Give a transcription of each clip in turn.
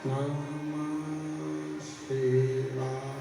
नमः शिवाय।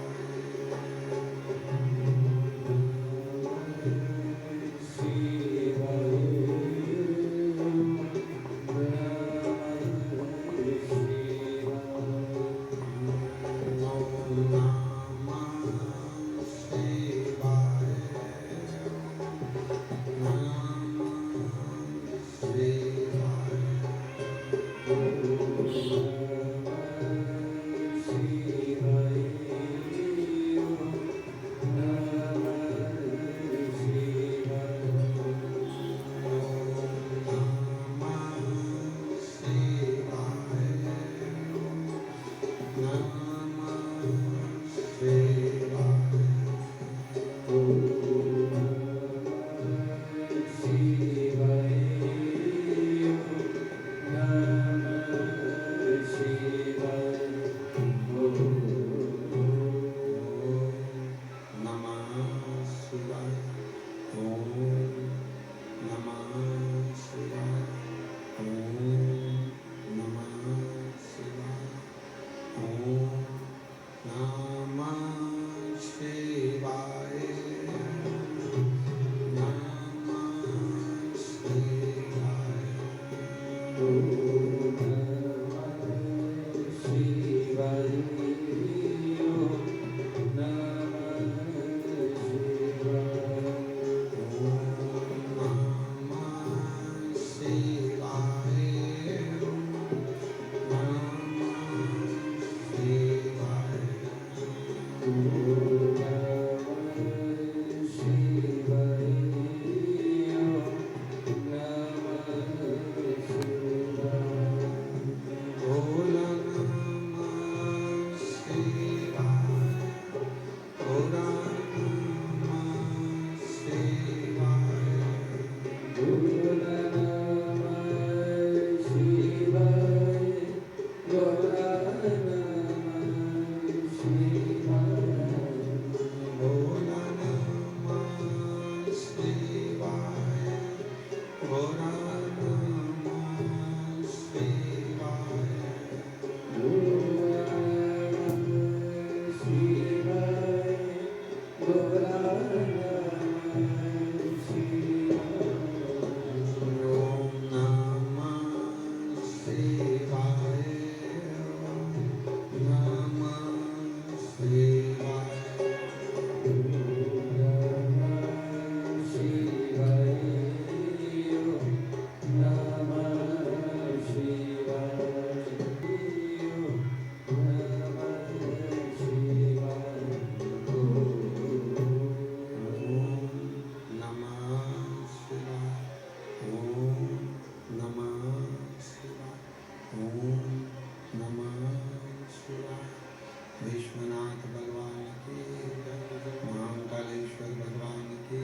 विश्वनाथ भगवान की जय। महाकालेश्वर भगवान की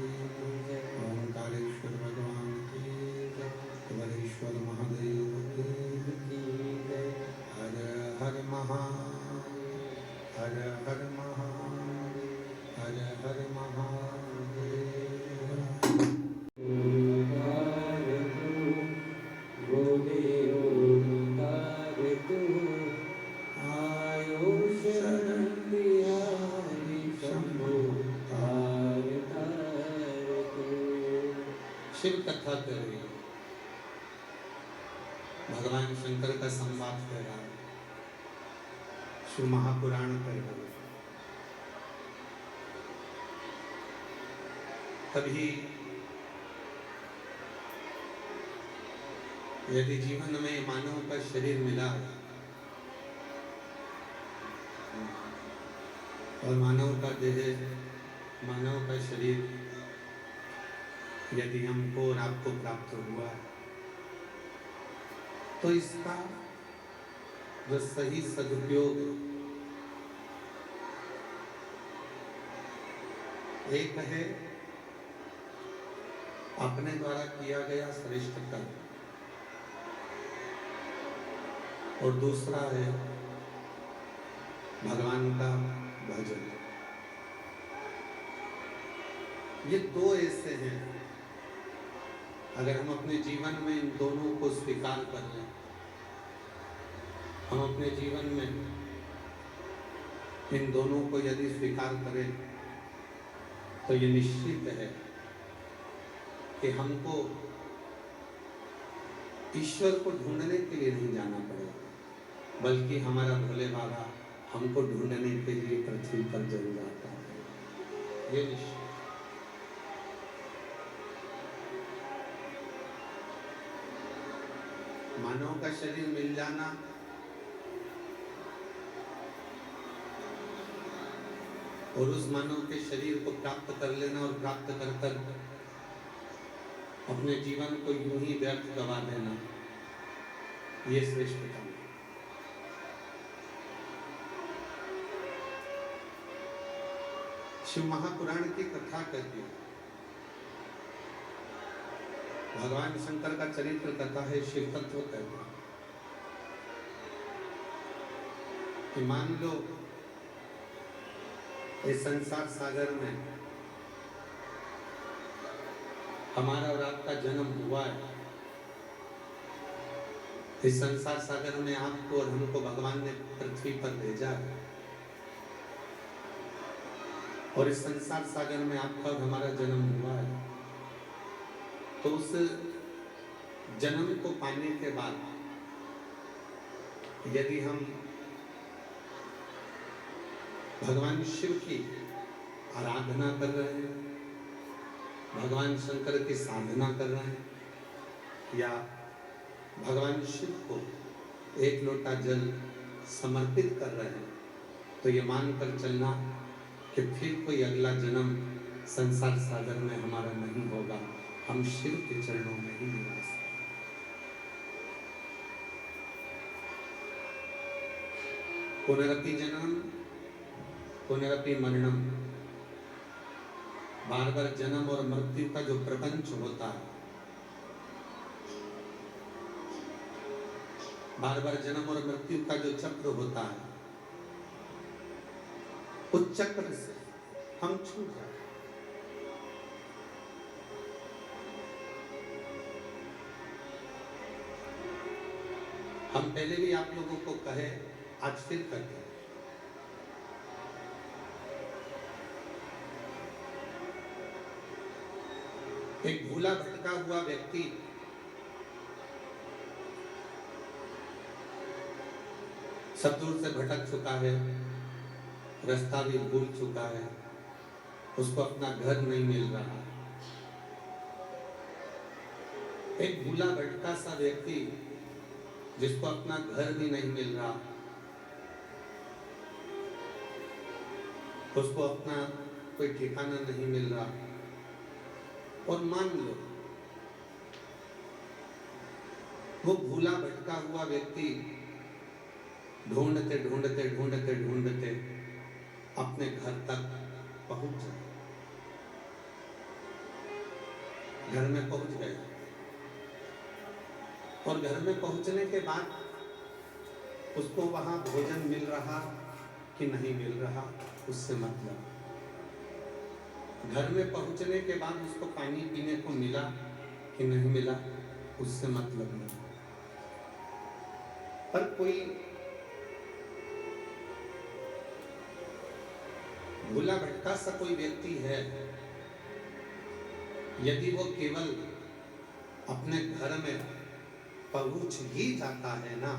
जय। ओंकारेश्वर भगवान की जय। केवलेश्वर महादेव की जय। हर हर महादेव, हर हर महादेव, हर हर महादेव। शिव कथा कर रही है, भगवान शंकर का संवाद कर रहा है, शिव महापुराण कर रहा है। कभी यदि जीवन में मानव का शरीर मिला और मानव का देह, मानव का शरीर यदि हमको और आपको प्राप्त हुआ तो इसका जो सही सदुपयोग एक है अपने द्वारा किया गया श्रेष्ठ कर्म और दूसरा है भगवान का भजन। ये दो ऐसे हैं, अगर हम अपने जीवन में इन दोनों को स्वीकार कर लें हम अपने जीवन में इन दोनों को यदि स्वीकार करें तो ये निश्चित है कि हमको ईश्वर को ढूंढने के लिए नहीं जाना पड़ेगा, बल्कि हमारा भोले बाबा हमको ढूंढने के लिए पृथ्वी पर जरूर आता है। ये निश्चित। मानव का शरीर मिल जाना और उस मानव के शरीर को प्राप्त कर लेना और प्राप्त कर कर अपने जीवन को यूं ही व्यर्थ गवा देना, ये श्रेष्ठ काम है। शिव महापुराण की कथा कहती है, भगवान शंकर का चरित्र कथा है, शिव तत्व कहता है कि मान लो इस संसार सागर में हमारा और आपका जन्म हुआ है। इस संसार सागर में आपको और हमको भगवान ने पृथ्वी पर भेजा है और इस संसार सागर में आपका और हमारा जन्म हुआ है। तो उस जन्म को पाने के बाद यदि हम भगवान शिव की आराधना कर रहे हैं, भगवान शंकर की साधना कर रहे हैं या भगवान शिव को एक लोटा जल समर्पित कर रहे हैं, तो ये मानकर चलना कि फिर कोई अगला जन्म संसार सागर में हमारा नहीं होगा, हम शिव के चरणों में ही निवास करेंगे। पुनरपि जन्म पुनरपि मरणम, बार बार जन्म और मृत्यु का जो प्रपंच होता है, बार बार जन्म और मृत्यु का जो चक्र होता है, उस चक्र से हम छूट जाते हैं। हम पहले भी आप लोगों को कहे, आज फिर कहते हैं, एक भूला भटका हुआ व्यक्ति सब दूर से भटक चुका है, रास्ता भी भूल चुका है, उसको अपना घर नहीं मिल रहा। एक भूला भटका सा व्यक्ति जिसको अपना घर भी नहीं मिल रहा, उसको अपना कोई ठिकाना नहीं मिल रहा। और मान लो वो भूला भटका हुआ व्यक्ति ढूंढते ढूंढते ढूंढते ढूंढते अपने घर तक पहुंच जाए, घर में पहुंच गया और घर में पहुंचने के बाद उसको वहां भोजन मिल रहा कि नहीं मिल रहा उससे मतलब, घर में पहुंचने के बाद उसको पानी पीने को मिला कि नहीं मिला उससे मतलब नहीं। पर कोई भूला भटका सा कोई व्यक्ति है, यदि वो केवल अपने घर में पहुंच ही जाता है ना,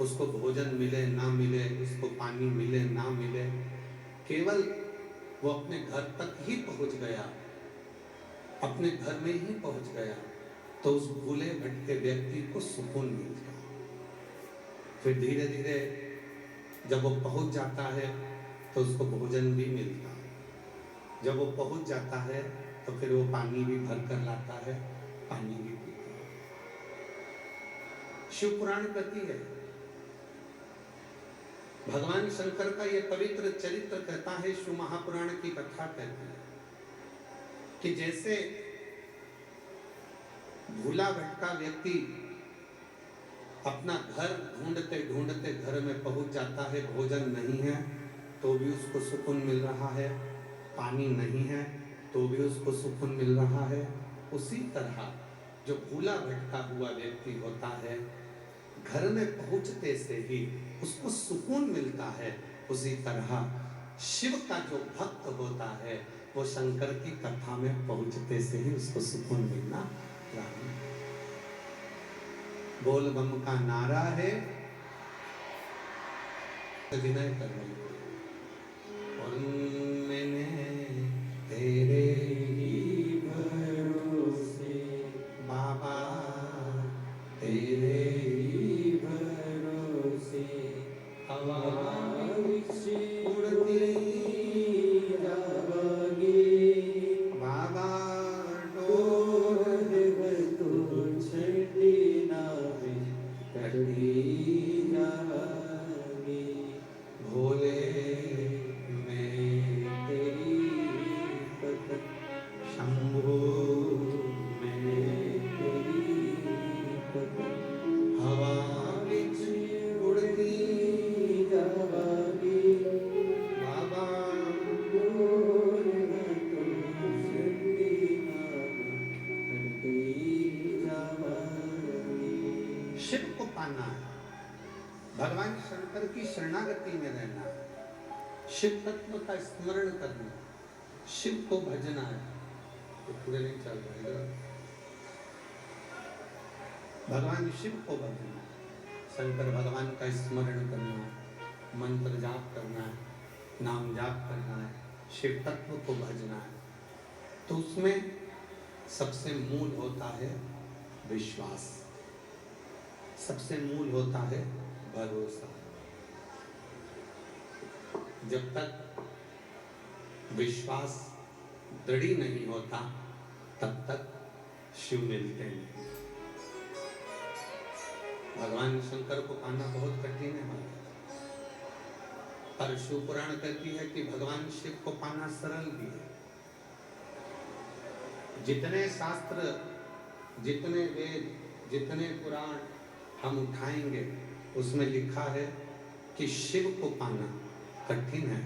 उसको भोजन मिले ना मिले, उसको पानी मिले ना मिले, केवल वो अपने घर तक ही पहुंच गया, अपने घर में ही पहुंच गया, तो उस भूले भटके व्यक्ति को सुकून मिल गया। फिर धीरे धीरे जब वो पहुंच जाता है तो उसको भोजन भी मिलता है, जब वो पहुंच जाता है तो फिर वो पानी भी भर कर लाता है, पानी भी पीता है। शिव पुराण कहती है, भगवान शंकर का ये पवित्र चरित्र कहता है, शिव महापुराण की कथा कहती है कि जैसे भूला भटका व्यक्ति अपना घर ढूंढते ढूंढते घर में पहुंच जाता है, भोजन नहीं है तो भी उसको सुकून मिल रहा है, पानी नहीं है तो भी उसको सुकून मिल रहा है, उसी तरह जो भूला भटका हुआ व्यक्ति होता है घर में पहुंचते से ही उसको सुकून मिलता है, उसी तरह शिव का जो भक्त होता है वो शंकर की कथा में पहुंचते से ही उसको सुकून मिलना प्रारंभ। बोल बम का नारा है, विनय कर रही और मैंने तेरे ही भरोसे बाबा, तेरे ही भरोसे हवा उड़ती जाएगी बाबा, डोर तो छड़ी नावे कटी जाएगी भोले मैं तेरी भक्त, शंभो मैं तेरी भक्त, हवा बिच उड़ती जाएगी बाबा, डोर तो छड़ी नावे कटी जाएगी। शिव को पाना है, भगवान शंकर की शरणागति में रहना है, शिव तत्व का स्मरण करना, शिव को भजना है। तो पूरे नहीं चल रहा, भगवान शिव को भजना है, शंकर भगवान का स्मरण करना है, मंत्र जाप करना है, नाम जाप करना है, शिव तत्व को भजना है। तो उसमें सबसे मूल होता है विश्वास, सबसे मूल होता है भरोसा। जब तक विश्वास दृढ़ नहीं होता तब तक शिव मिलते नहीं। भगवान शंकर को पाना बहुत कठिन है, पर शिव पुराण कहती है कि भगवान शिव को पाना सरल भी है। जितने शास्त्र, जितने वेद, जितने पुराण हम उठाएंगे उसमें लिखा है कि शिव को पाना कठिन है,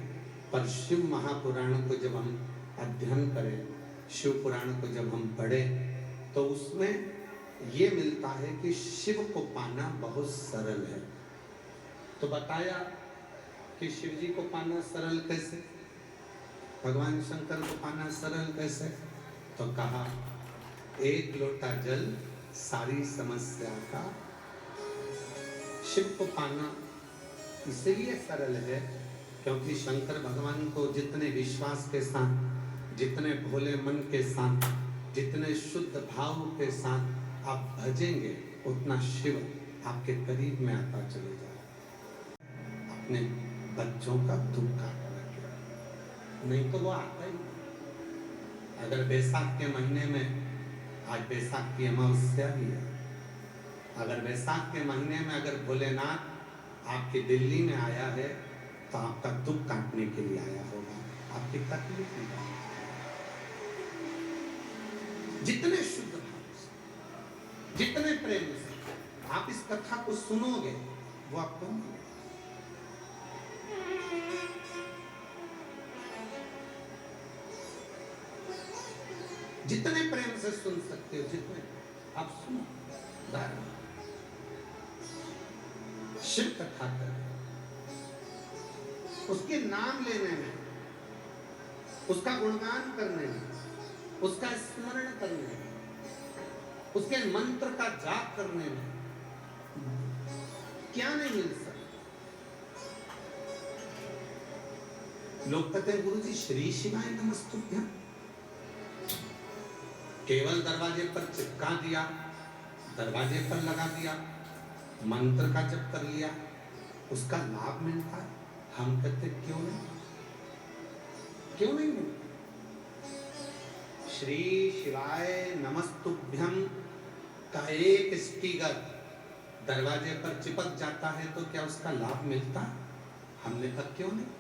पर शिव महापुराण को जब हम अध्ययन करें, शिव पुराण को जब हम पढ़ें तो उसमें ये मिलता है कि शिव को पाना बहुत सरल है। तो बताया कि शिव जी को पाना सरल कैसे, भगवान शंकर को पाना सरल कैसे, तो कहा एक लोटा जल सारी समस्या का। शिव को पाना इसलिए सरल है क्योंकि शंकर भगवान को जितने विश्वास के साथ, जितने भोले मन के साथ, जितने शुद्ध भाव के साथ आप भजेंगे उतना शिव आपके करीब में आता चले जाएगा। अपने बच्चों का दुख काटना, नहीं तो वो आता ही। अगर बैसाख के महीने में, आज बैसाख की अमावस्या भी है, अगर बैसाख के महीने में अगर भोलेनाथ आपकी दिल्ली में आया है तो आपका दुख काटने के लिए आया होगा, आपकी तकलीफ निकालने। जितने शुद्ध भाव से, जितने प्रेम से आप इस कथा को सुनोगे वो आपको मिलेगा। जितने प्रेम से सुन सकते हो, जितने आप सुनो, शिव कथा करें, उसके नाम लेने में, उसका गुणगान करने में, उसका स्मरण करने में, उसके मंत्र का जाप करने में क्या नहीं मिल सकता। लोग कहते हैं गुरु जी श्री शिवाय नमस्तुभ्यं, केवल दरवाजे पर चिपका दिया, दरवाजे पर लगा दिया, मंत्र का जप कर लिया, उसका लाभ मिलता है। हम कहते क्यों नहीं, क्यों नहीं मिलता। श्री शिवाय नमस्तुभ्यं का एक स्टिकर दरवाजे पर चिपक जाता है तो क्या उसका लाभ मिलता? हमने कहा क्यों नहीं।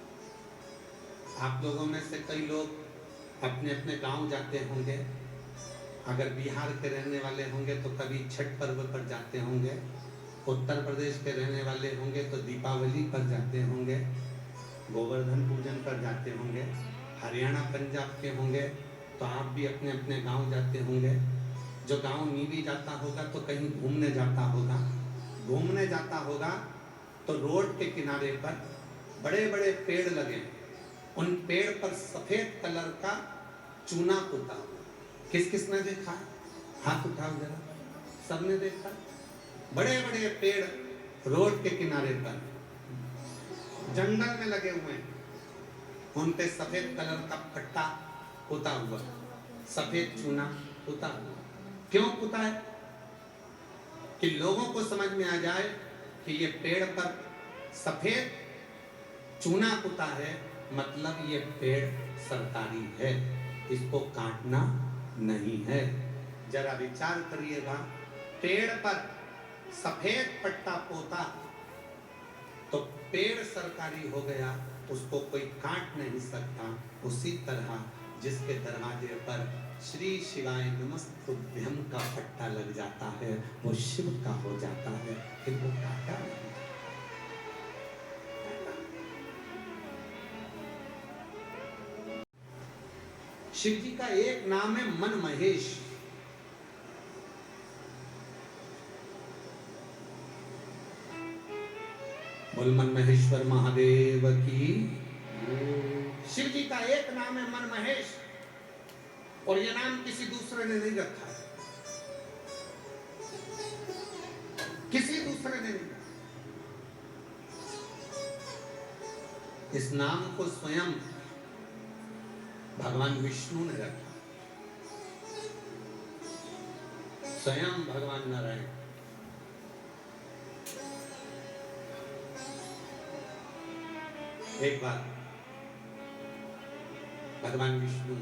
आप लोगों में से कई लोग अपने अपने गांव जाते होंगे, अगर बिहार के रहने वाले होंगे तो कभी छठ पर्व पर जाते होंगे, उत्तर प्रदेश के रहने वाले होंगे तो दीपावली पर जाते होंगे, गोवर्धन पूजन पर जाते होंगे, हरियाणा पंजाब के होंगे तो आप भी अपने अपने गांव जाते होंगे। जो गांव नहीं भी जाता होगा तो कहीं घूमने जाता होगा, घूमने जाता होगा तो रोड के किनारे पर बड़े बड़े पेड़ लगे, उन पेड़ पर सफेद कलर का चूना पुता हुआ। किस किस ने देखा? हाथ उठाओ जरा, सबने देखा। बड़े बड़े पेड़ रोड के किनारे पर जंगल में लगे हुए हैं, उन पे सफेद कलर का पट्टा पुता हुआ, सफेद चूना पुता हुआ। क्यों पुता है? कि लोगों को समझ में आ जाए कि ये पेड़ पर सफेद चूना पुता है, मतलब ये पेड़ सरकारी है, इसको काटना नहीं है। जरा विचार करिएगा, पेड़ पर सफेद पट्टा पोता तो पेड़ सरकारी हो गया, उसको कोई काट नहीं सकता। उसी तरह जिसके दरवाजे पर श्री शिवाय नमस्तुभ्यं का पट्टा लग जाता है, वो शिव का हो जाता है, फिर वो काटा नहीं। शिव जी का एक नाम है मन महेश। बोल मन महेश्वर महादेव की। शिव जी का एक नाम है मन महेश, और ये नाम किसी दूसरे ने नहीं रखा है, किसी दूसरे ने नहीं। इस नाम को स्वयं भगवान विष्णु ने रखा, स्वयं भगवान नारायण। एक बार भगवान विष्णु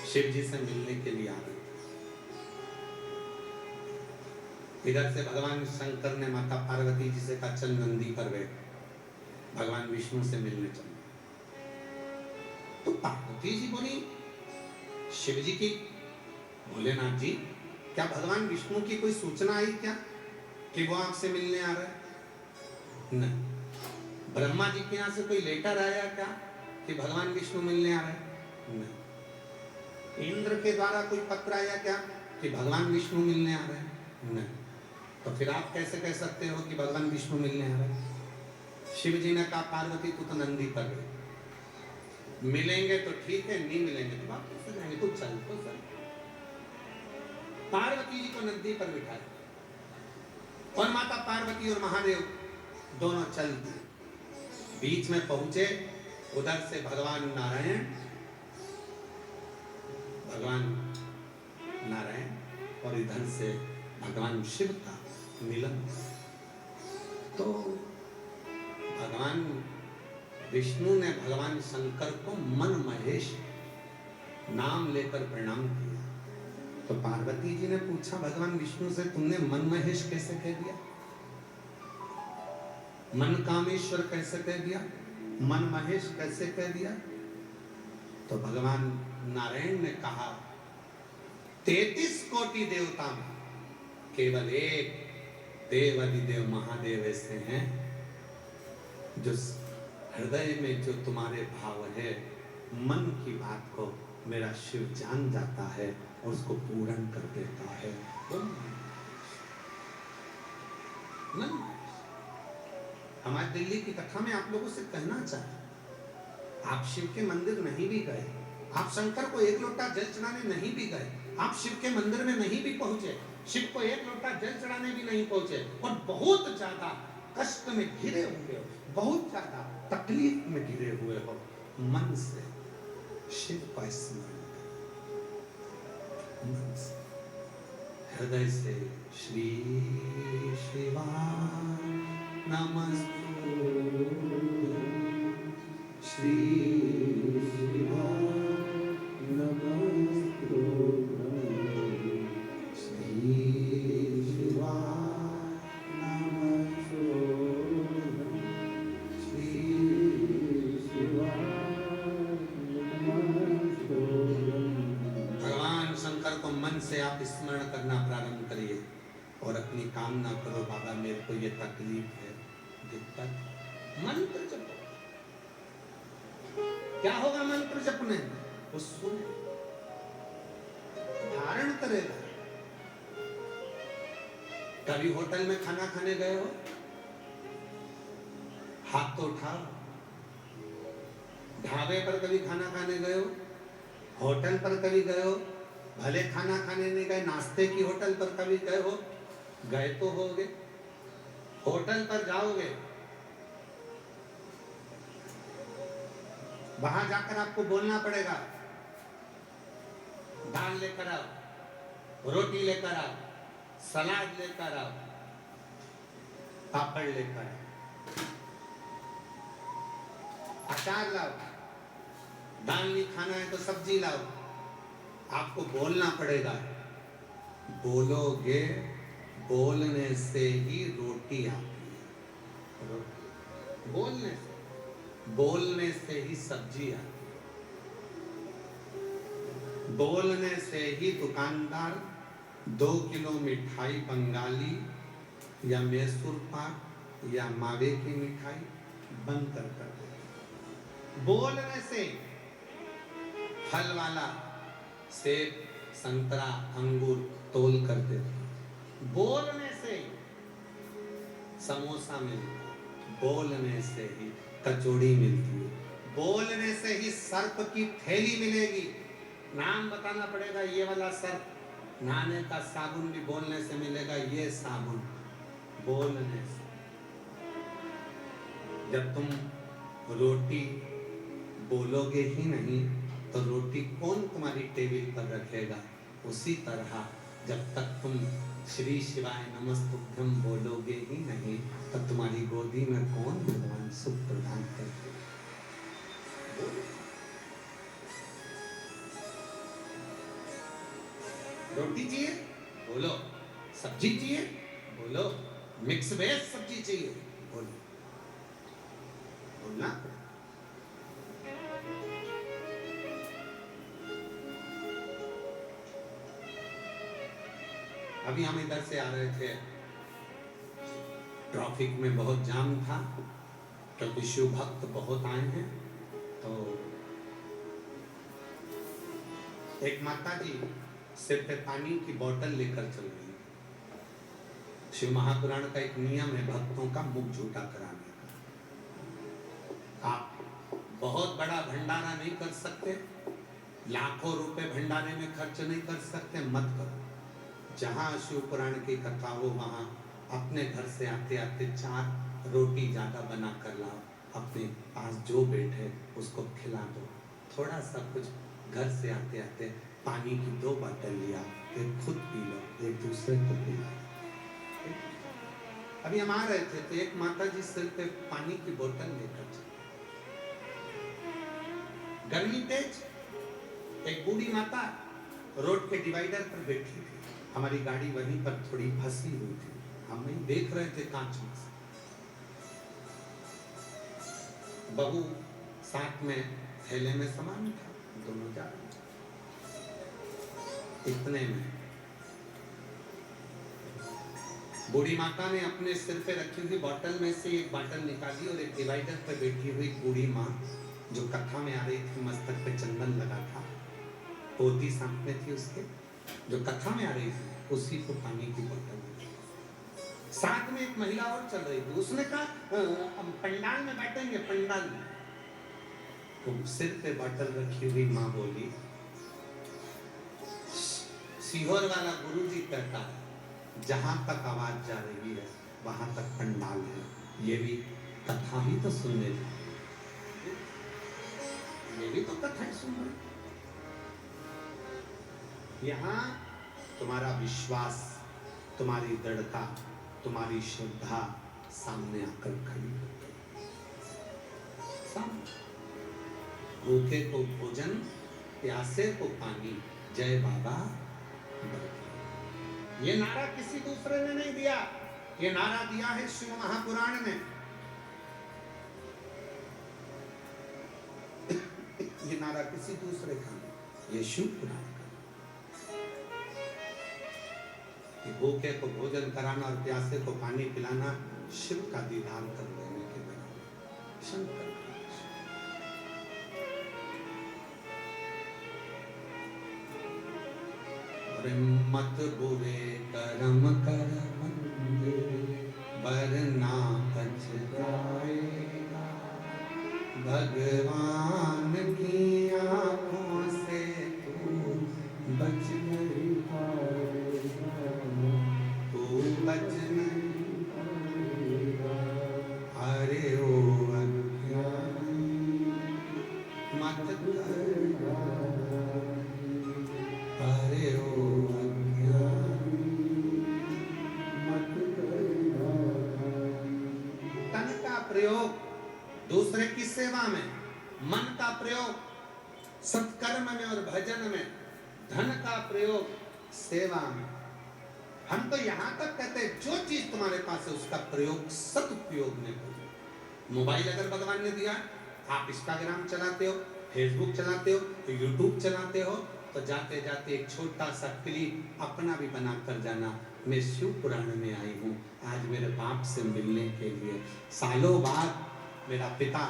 शिव जी से मिलने के लिए आ गए। इधर से भगवान शंकर ने माता पार्वती जी से कहा चल नंदी पर बैठ, भगवान विष्णु से मिलने चले। तो पार्वती जी बोली शिव जी की, भोलेनाथ जी क्या भगवान विष्णु की कोई सूचना आई क्या कि वो आपसे मिलने आ रहे हैं? नहीं। ब्रह्मा जी के यहाँ से कोई लेटर आया क्या कि भगवान विष्णु मिलने आ रहे हैं? नहीं। इंद्र के द्वारा कोई पत्र आया क्या कि भगवान विष्णु मिलने आ रहे हैं? नहीं। तो फिर आप कैसे कह सकते हो कि भगवान विष्णु मिलने आ रहे हैं? शिव जी ने कहा पार्वती तू तो नंदी पर गई, मिलेंगे तो ठीक है, नहीं मिलेंगे तो बात कैसे जाएंगे, तू चल तो चल। पार्वती जी को नंदी पर बिठाया और माता पार्वती और महादेव दोनों चल दिए। बीच में पहुंचे, उधर से भगवान नारायण और इधर से भगवान शिव का मिलन। तो भगवान विष्णु ने भगवान शंकर को मन महेश नाम लेकर प्रणाम किया। तो पार्वती जी ने पूछा भगवान विष्णु से तुमने मन महेश कैसे कह दिया, मन कामेश्वर कैसे कह दिया, मन महेश कैसे कह दिया? तो भगवान नारायण ने कहा 33 कोटि देवता में केवल एक देवादिदेव महादेव ऐसे हैं जो हृदय में जो तुम्हारे भाव है, मन की बात को मेरा शिव जान जाता है और उसको पूर्ण कर देता है। हमारे दिल्ली की कथा में आप लोगों से कहना चाहे, आप शिव के मंदिर नहीं भी गए, आप शंकर को एक लोटा जल चढ़ाने नहीं भी गए, आप शिव के मंदिर में नहीं भी पहुंचे, शिव को एक लोटा जल चढ़ाने भी नहीं पहुंचे और बहुत ज्यादा कष्ट में घिरे हुए हो, बहुत ज्यादा तकलीफ में घिरे हुए हो, मन से शिव का स्मरण करें, मन से हृदय से श्री शिवाय नमस्तुभ्यं, श्री शिवाय नमस्तुभ्यं, श्री शिवाय नमस्तुभ्यं, श्री शिवाय नमस्तुभ्यं। भगवान शंकर को मन से आप स्मरण करना प्रारंभ करिए और अपनी कामना करो, बाबा मेरे को ये तकलीफ है, दिक्कत। मंत्र जपो। क्या होगा मंत्र जपने? वो सुने, धारण करेगा। कभी होटल में खाना खाने गए हो? हाथ तो उठाओ। ढाबे पर कभी खाना खाने गए हो? होटल पर कभी गए हो? भले खाना खाने नहीं गए, नाश्ते की होटल पर कभी गए हो? गए तो होगे। होटल पर जाओगे, वहां जाकर आपको बोलना पड़ेगा, दाल लेकर आओ, रोटी लेकर आओ, सलाद लेकर आओ, पापड़ लेकर आओ, अचार लाओ, दाल नहीं खाना है तो सब्जी लाओ। आपको बोलना पड़ेगा। बोलोगे, बोलने से ही रोटी आती है। बोलने से ही सब्जी आती है। बोलने से ही दुकानदार 2 किलो मिठाई बंगाली या मैसूर पाक या मावे की मिठाई बंद कर देता। बोलने से फल वाला सेब, संतरा, अंगूर तोल कर देता। बोलने से समोसा मिलता है, बोलने से ही कचौड़ी मिलती है, बोलने से ही सर्फ की थैली मिलेगी। नाम बताना पड़ेगा, ये वाला सर्फ। नहाने का साबुन भी बोलने से मिलेगा, ये साबुन। बोलने से। जब तुम रोटी बोलोगे ही नहीं तो रोटी कौन तुम्हारी टेबल पर रखेगा? उसी तरह जब तक तुम श्री शिवाय नमस्तुभ्यं बोलोगे ही नहीं तो तुम्हारी गोदी में कौन भगवान सुख प्रदान करेगा? रोटी चाहिए? बोलो। सब्जी चाहिए? बोलो। मिक्स वेज सब्जी चाहिए? बोलो। बोलना। अभी हम इधर से आ रहे थे, ट्रैफिक में बहुत जाम था क्योंकि शिव भक्त बहुत आए हैं। तो एक माता जी सिर पे पानी की बोतल लेकर चल रही। शिव महापुराण का एक नियम है भक्तों का मुख झूठा कराने का। आप बहुत बड़ा भंडारा नहीं कर सकते, लाखों रुपए भंडारे में खर्च नहीं कर सकते, मत करो। जहां शिव पुराण की कथा हो वहां अपने घर से आते आते 4 रोटी ज्यादा बना कर लाओ, अपने पास जो बैठे उसको खिला दो। थोड़ा सा कुछ घर से आते आते पानी की 2 बोतल लिया, एक खुद पी लो, एक दूसरे को पिलाओ। अभी हम आ रहे थे तो एक माता जी सिर पे पानी की बोतल लेकर चली। गर्मी तेज, एक बूढ़ी माता रोड के डिवाइडर पर बैठी थी। हमारी गाड़ी वहीं पर थोड़ी फंसी हुई थी, हम नहीं देख रहे थे कांच में से। बहू साथ में थैले में सामान था, दोनों जा रहे थे। इतने में बूढ़ी माता ने अपने सिर पे रखी हुई बोतल में से एक बोतल निकाली और एक डिवाइडर पर बैठी हुई बूढ़ी माँ जो कथा में आ रही थी, मस्तक पे चंदन लगा था, पोती सामने थी उसके, जो कथा में आ रही थी, उसी को पानी की बोतल दी। साथ में एक महिला और चल रही थी, उसने कहा पंडाल में बैठेंगे, पंडाल में। तो सिर पे बोतल रखी हुई माँ बोली, सीहोर वाला गुरुजी कहता है जहां तक आवाज जा रही है वहां तक पंडाल है। ये भी कथा ही तो सुनने जा, ये भी तो कथा ही सुन रहे। यहाँ तुम्हारा विश्वास, तुम्हारी दृढ़ता, तुम्हारी श्रद्धा सामने आकर खड़ी हो गई। भूखे को भोजन, प्यासे को पानी, जय बाबा। ये नारा किसी दूसरे ने नहीं दिया, ये नारा दिया है शिव महापुराण ने। ये नारा किसी दूसरे का नहीं, ये शिव पुराण का। भूखे को भोजन कराना और प्यासे को पानी पिलाना शिव का दीदार कर लेने के बराबर। शंकर मत बुरे कर्म कर वरना पछताएगा। भगवान की आँखों से तू बच नहीं पाएगा, तू बच नहीं पाएगा। अरे ओ अज्ञानी मत करना, अरे ओ अज्ञानी मत करना। तन का प्रयोग दूसरे की सेवा में, मन का प्रयोग सत्कर्म में और भजन में, धन का प्रयोग सेवा में। हम तो यहां तक कहते हैं जो चीज तुम्हारे पास है उसका प्रयोग सदुपयोग में करो। मोबाइल अगर भगवान ने दिया, आप इंस्टाग्राम चलाते हो, फेसबुक चलाते हो, यूट्यूब चलाते हो, तो जाते जाते एक छोटा सा क्लिप अपना भी बना कर जाना, मैं शिव पुराण में आई हूँ आज मेरे बाप से मिलने के लिए। सालों बाद मेरा पिता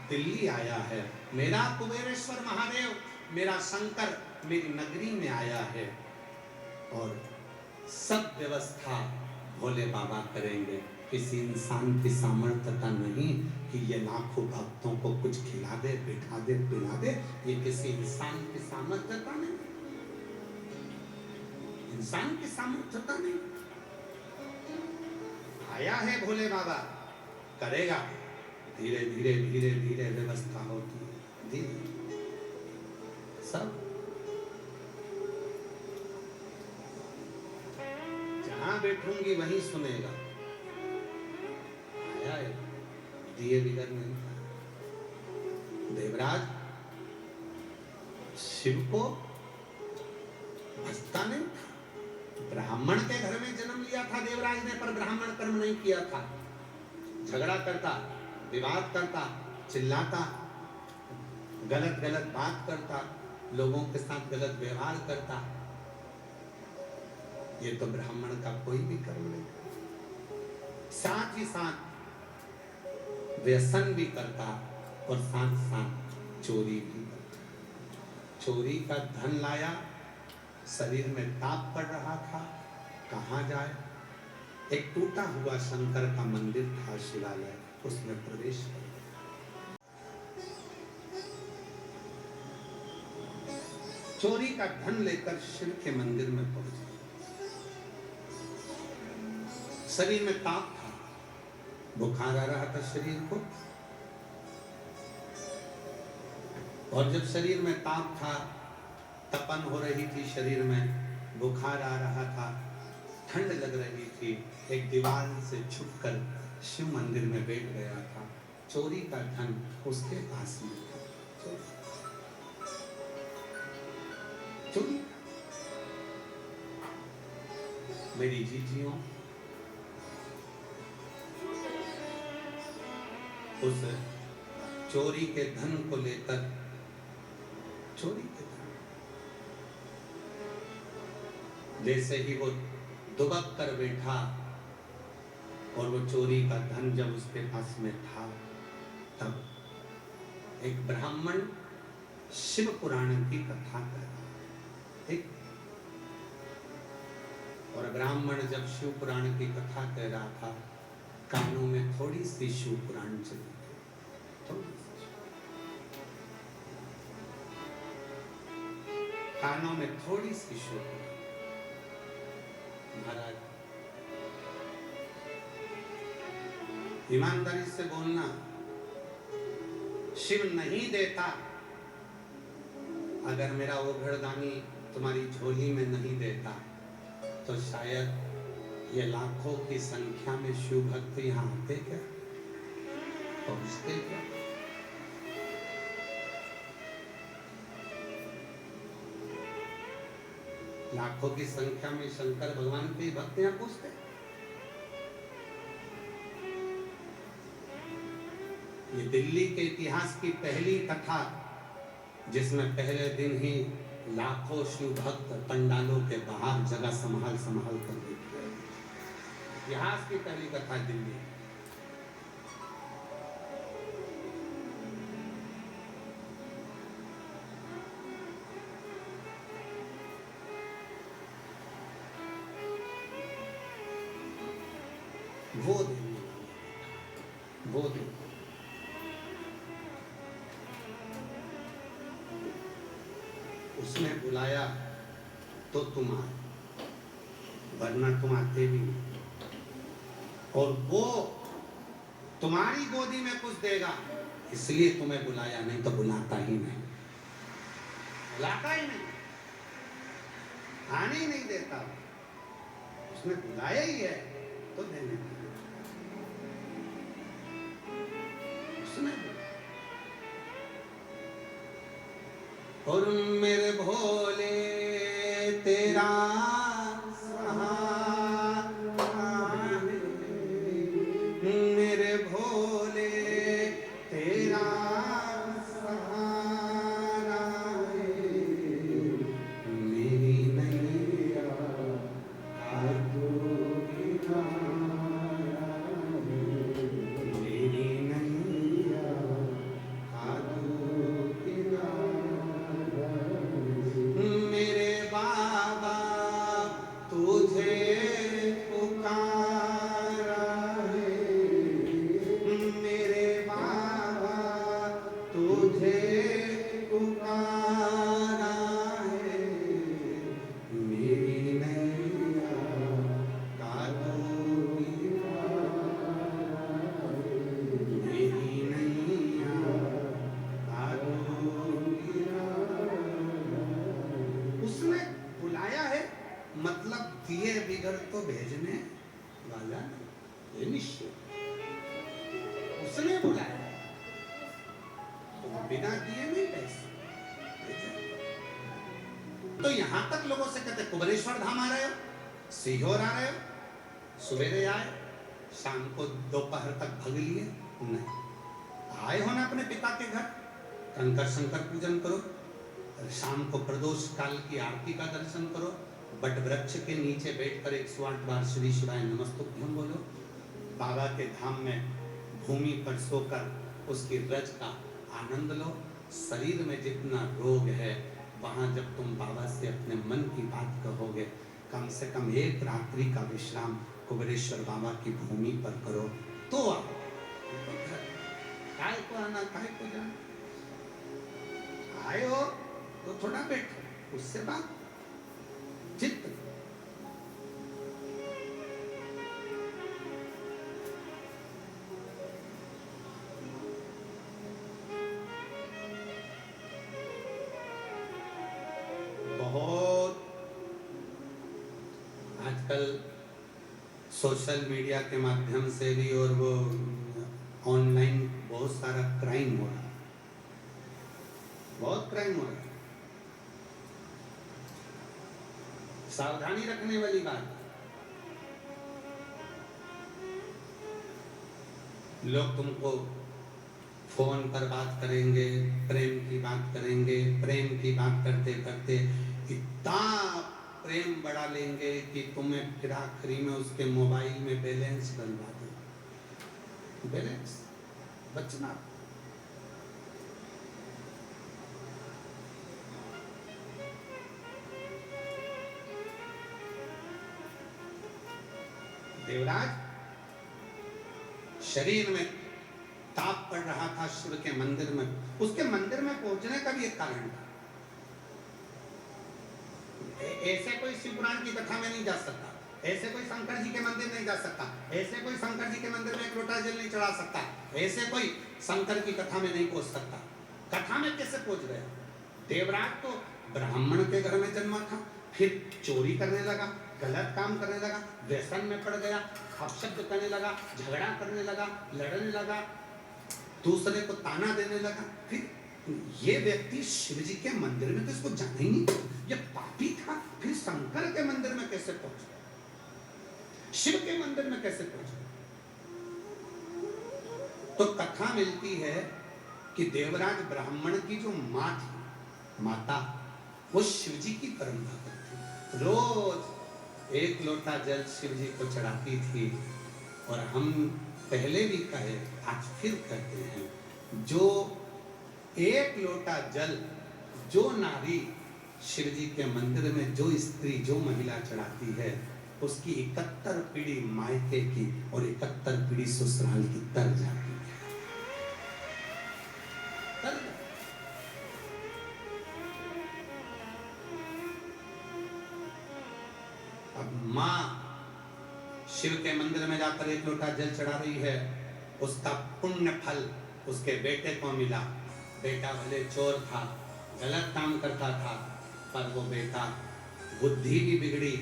दिल्ली आया है, मेरा कुबेरेश्वर महादेव, मेरा शंकर मेरी नगरी में आया है, और सब व्यवस्था भोले बाबा करेंगे। किसी इंसान की सामर्थ्यता नहीं कि ये लाखों भक्तों को कुछ खिला दे, बिठा दे, पिला दे। ये किसी इंसान की सामर्थ्यता नहीं, इंसान की सामर्थ्यता नहीं। आया है भोले बाबा, करेगा। धीरे धीरे धीरे धीरे व्यवस्था होती है, धीरे सब। जहां बैठूंगी वहीं सुनेगा। आया है, दिए बिगर नहीं था। देवराज शिव को भजता नहीं था। ब्राह्मण के घर में जन्म लिया था देवराज ने, पर ब्राह्मण कर्म नहीं किया था। झगड़ा करता, विवाद करता, चिल्लाता, गलत गलत बात करता, लोगों के साथ गलत व्यवहार करता। ये तो ब्राह्मण का कोई भी कर्म नहीं। साथ ही साथ व्यसन भी करता और साथ साथ चोरी भी करता। चोरी का धन लाया, शरीर में ताप पड़ रहा था, कहाँ जाए। एक टूटा हुआ शंकर का मंदिर था, शिवालय, उसमें प्रवेश किया। चोरी का धन लेकर शिव के मंदिर में पहुंचा। शरीर में ताप था, बुखार आ रहा था शरीर को, और जब शरीर में ताप था, तपन हो रही थी शरीर में, बुखार आ रहा था, ठंड लग रही थी, एक दीवार से छुपकर शिव मंदिर में बैठ गया था। चोरी का धन उसके पास में था। चोरी। मेरी जीजियों, उस चोरी के धन को लेकर, चोरी के धन, जैसे ही वो दुबक कर बैठा और वो चोरी का धन जब उसके पास में था, तब एक ब्राह्मण शिव पुराण की कथा कर रहा है। और ब्राह्मण जब शिव पुराण की कथा कह रहा था, कानों में थोड़ी सी शिव पुराण चली, थोड़ी सी, कानों में थोड़ी सी शिव पुराण। महाराज, ईमानदारी से बोलना, शिव नहीं देता। अगर मेरा वो घरदानी तुम्हारी झोली में नहीं देता, तो शायद ये लाखों की संख्या में शिव भक्त यहाँ आते क्या, पहुंचते क्या? लाखों की संख्या में शंकर भगवान के भक्त यहाँ पहुंचते। ये दिल्ली के इतिहास की पहली कथा, जिसमें पहले दिन ही लाखों शिव भक्त पंडालों के बाहर जगह संभाल संभाल कर बैठे। इतिहास की पहली कथा दिल्ली। वो देने वाला, वो दे। उसने बुलाया तो तुम आए, वरना तुम आते भी नहीं। और वो तुम्हारी गोदी में कुछ देगा इसलिए तुम्हें बुलाया, नहीं तो बुलाता ही नहीं, बुलाता ही नहीं, आने ही नहीं देता। उसने बुलाया ही है तो देने उसने। और मेरे भोले तेरा सहारा है, मेरे भोले तेरा सहारा है, मेरी नैया का तू किनारा है, मेरी नैया का तू किनारा है। मेरे बाबा तुझे पुकारा है, मेरे बाबा तुझे पुकारा है, मेरी नैया का तू किनारा है, मेरी नैया का तू किनारा है। उसने बुलाया है, मतलब दिए बिगड़ तो भेजने वाला नहीं, ये निश्चय। उसने बुलाया तो बिना दिए नहीं पैसे भेजा। तो यहां तक लोगों से कहते कुबेरेश्वर धाम आ रहे हो, सीहोर आ रहे हो, सवेरे आए शाम को दोपहर तक भग लिए नहीं। आए हो ना अपने पिता के घर, कंकर शंकर पूजन करो, शाम को प्रदोष काल की आरती का दर्शन करो, बट वृक्ष के नीचे बैठकर 108 बार श्री शिवाय नमस्तुभ्यम बोलो, बाबा के धाम में भूमि पर सोकर उसकी रज का आनंद लो। शरीर में जितना रोग है वहां जब तुम बाबा से अपने मन की बात कहोगे, कम से कम एक रात्रि का विश्राम कुबेरेश्वर बाबा की भूमि पर करो तो आओ। काय को आना, काय को जाना, आए हो तो थोड़ा बैठो, उससे बात चित्त। बहुत आजकल सोशल मीडिया के माध्यम से भी और वो ऑनलाइन बहुत सारा क्राइम हो रहा है, बहुत क्राइम हो रहा है। सावधानी रखने वाली बात, लोग तुमको फोन पर बात करेंगे, प्रेम की बात करेंगे, प्रेम की बात करते करते इतना प्रेम बढ़ा लेंगे कि तुम्हें फिर आखिरी में उसके मोबाइल में बैलेंस डलवा दो। बैलेंस बचना। देवराज शरीर में ताप पड़ रहा था शिव के मंदिर में, उसके मंदिर में पहुंचने का भी एक कारण था। ऐसे कोई शिव पुराण की कथा में नहीं जा सकता, ऐसे कोई शंकर जी के मंदिर नहीं जा सकता, ऐसे कोई शंकर जी के मंदिर में एक लोटा जल नहीं चढ़ा सकता, ऐसे कोई शंकर की कथा में नहीं पहुंच सकता। कथा में कैसे पहुंच गया? देवराज तो ब्राह्मण के घर में जन्मा था, फिर चोरी करने लगा, गलत काम करने लगा, व्यसन में पड़ गया, अपशब्द करने लगा, झगड़ा करने लगा, लड़ने लगा, दूसरे को ताना देने लगा। फिर ये व्यक्ति शिव जी के मंदिर में तो इसको जाना ही नहीं, ये पापी था, फिर शंकर के मंदिर में कैसे पहुंच गया, शिव के मंदिर में कैसे पहुंच गया? तो कथा मिलती है कि देवराज ब्राह्मण की जो माँ थी, माता, वो शिव जी की परम भक्त थी, रोज 1 लोटा जल शिव जी को चढ़ाती थी। और हम पहले भी कहे, आज फिर कहते हैं, जो 1 लोटा जल जो नारी शिव जी के मंदिर में, जो स्त्री, जो महिला चढ़ाती है, उसकी 71 पीढ़ी मायके की और 71 पीढ़ी ससुराल की तर जाती है। अब माँ शिव के मंदिर में जाकर एक लोटा जल चढ़ा रही है, उसका पुण्य फल उसके बेटे को मिला। बेटा भले चोर था, गलत काम करता था, पर वो बेटा बुद्धि भी बिगड़ी,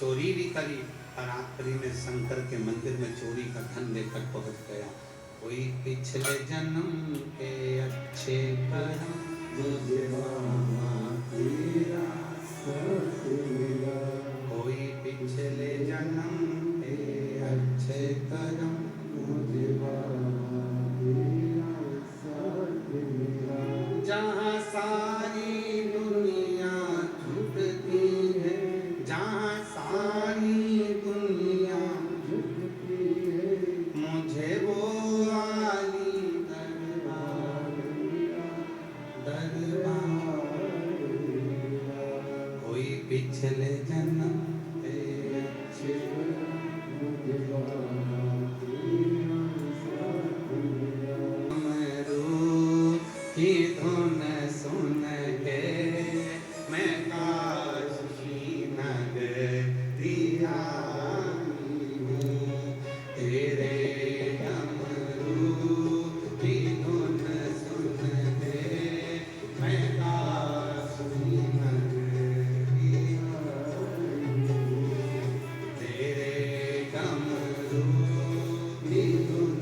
चोरी भी करी, और आखिरी में शंकर के मंदिर में चोरी का धन लेकर पहुंच गया। कोई पिछले जन्म के अच्छे कर्म मुझे कोई पिछले जन्म के अच्छे कर्म मुझे जहाँ सारी दुनिया झुकती है, जहाँ सारी दुनिया झुकती है, मुझे वो वाली दरबार कोई पिछले जन्म के अच्छे की धुन सुन के मैं काशी नगरिया तेरे डमरू की धुन सुन के मैं काशी नगरिया तेरे डमरू की धुन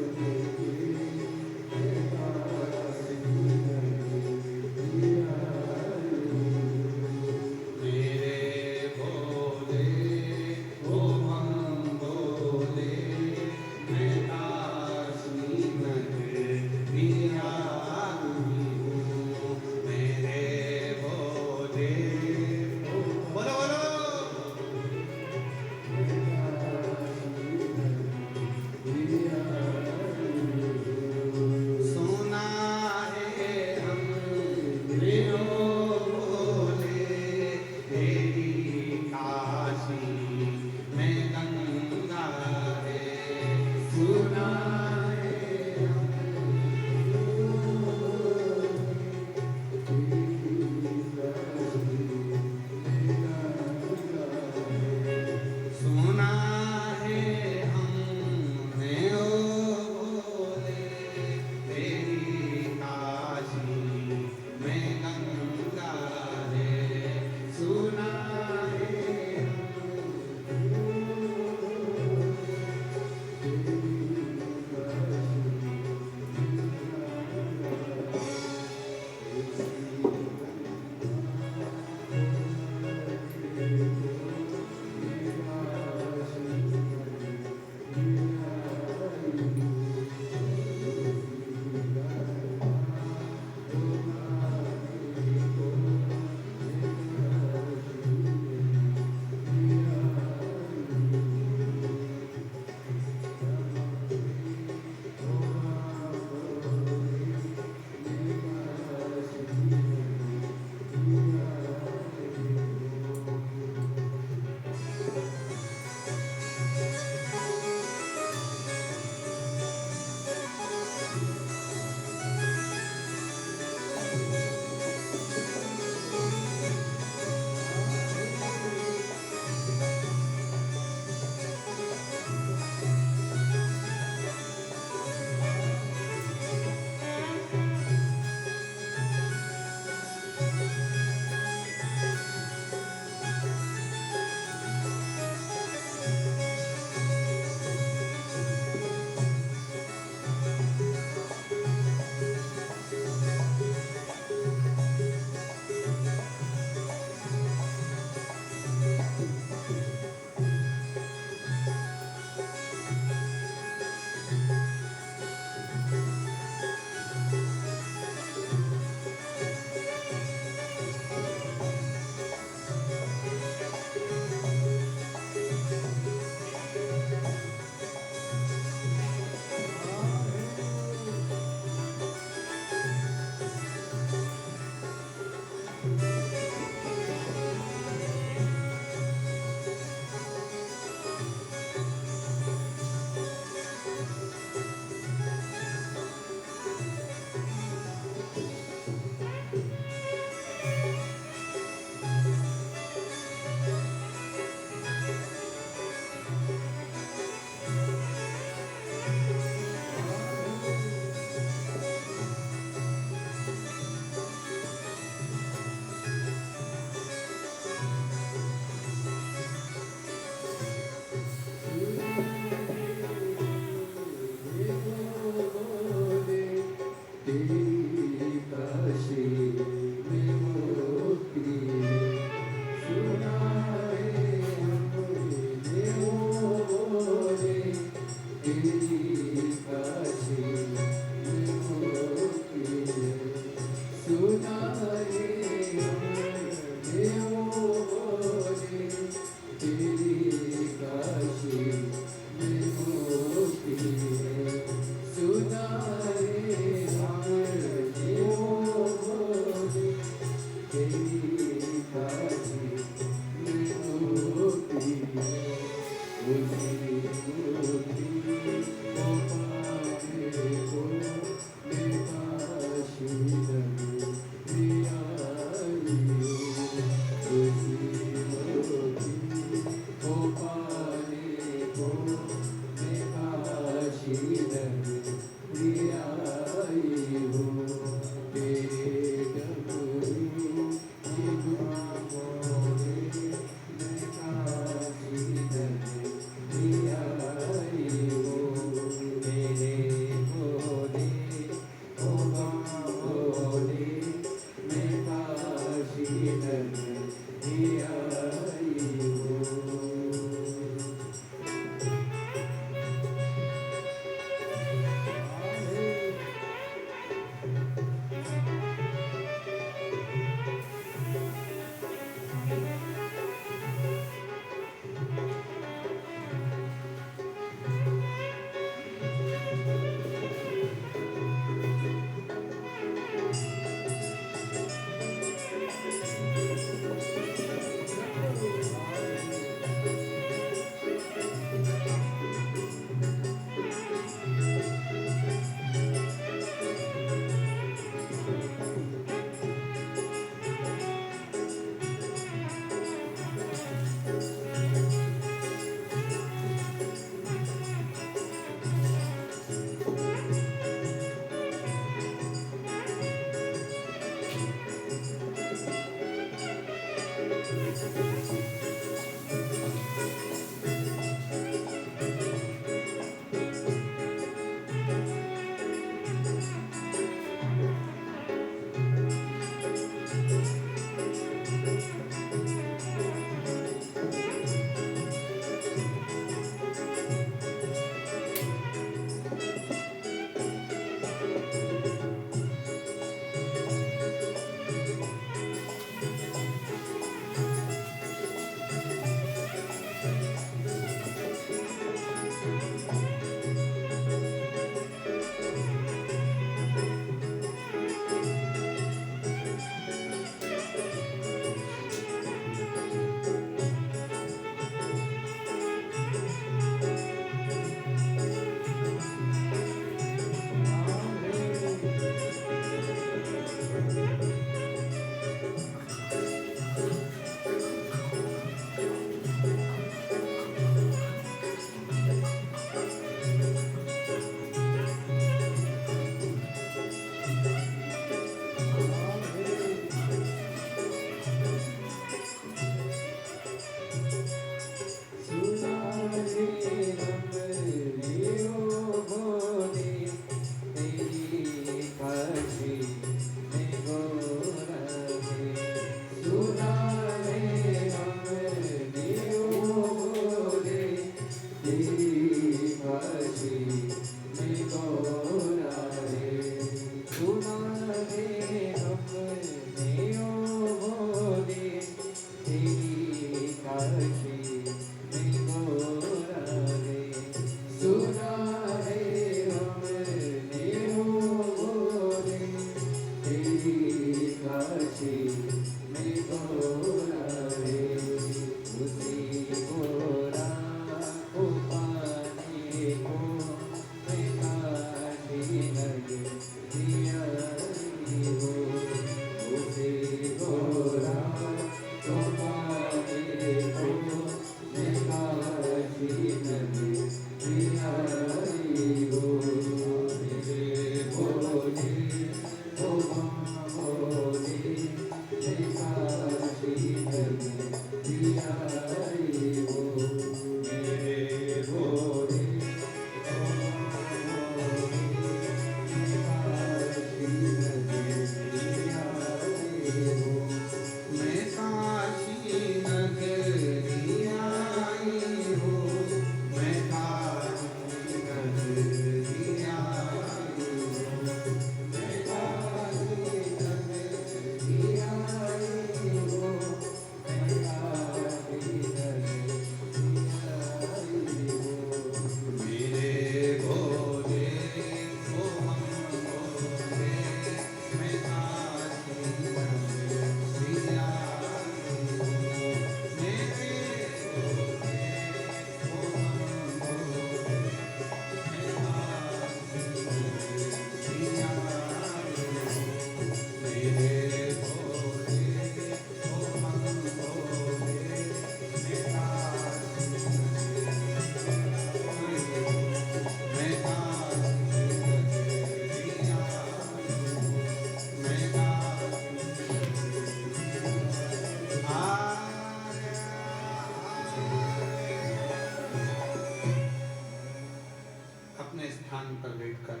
अपने स्थान पर बैठकर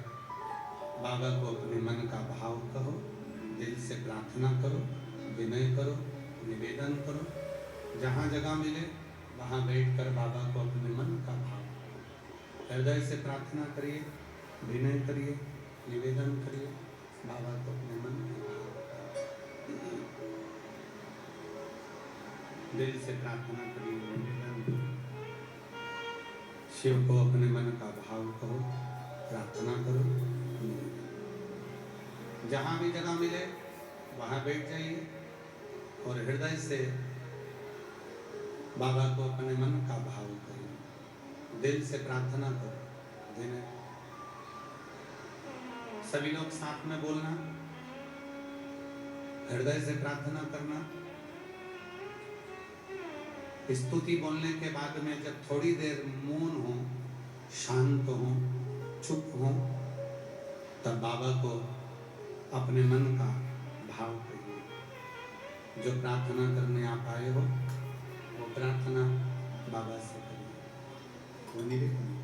बाबा को अपने मन का भाव कहो, दिल से प्रार्थना करो, विनय करो, निवेदन करो। जहाँ जगह मिले वहाँ बैठकर बाबा को अपने मन का भाव हृदय से प्रार्थना करिए, विनय करिए, निवेदन करिए बाबा को अपने मन का भाव, दिल से प्रार्थना करिए, निवेदन करिए। शिव को अपने मन का भाव करो, प्रार्थना करो। जहाँ भी जगह मिले वहाँ बैठ जाइए और हृदय से बाबा को अपने मन का भाव करो, दिल से प्रार्थना करो, विनय। सभी लोग साथ में बोलना, हृदय से प्रार्थना करना। स्तुति बोलने के बाद में जब थोड़ी देर मौन हो, शांत हो, चुप हो, तब बाबा को अपने मन का भाव करिए। जो प्रार्थना करने आप आए हो वो प्रार्थना बाबा से करिए, वो निवेदन।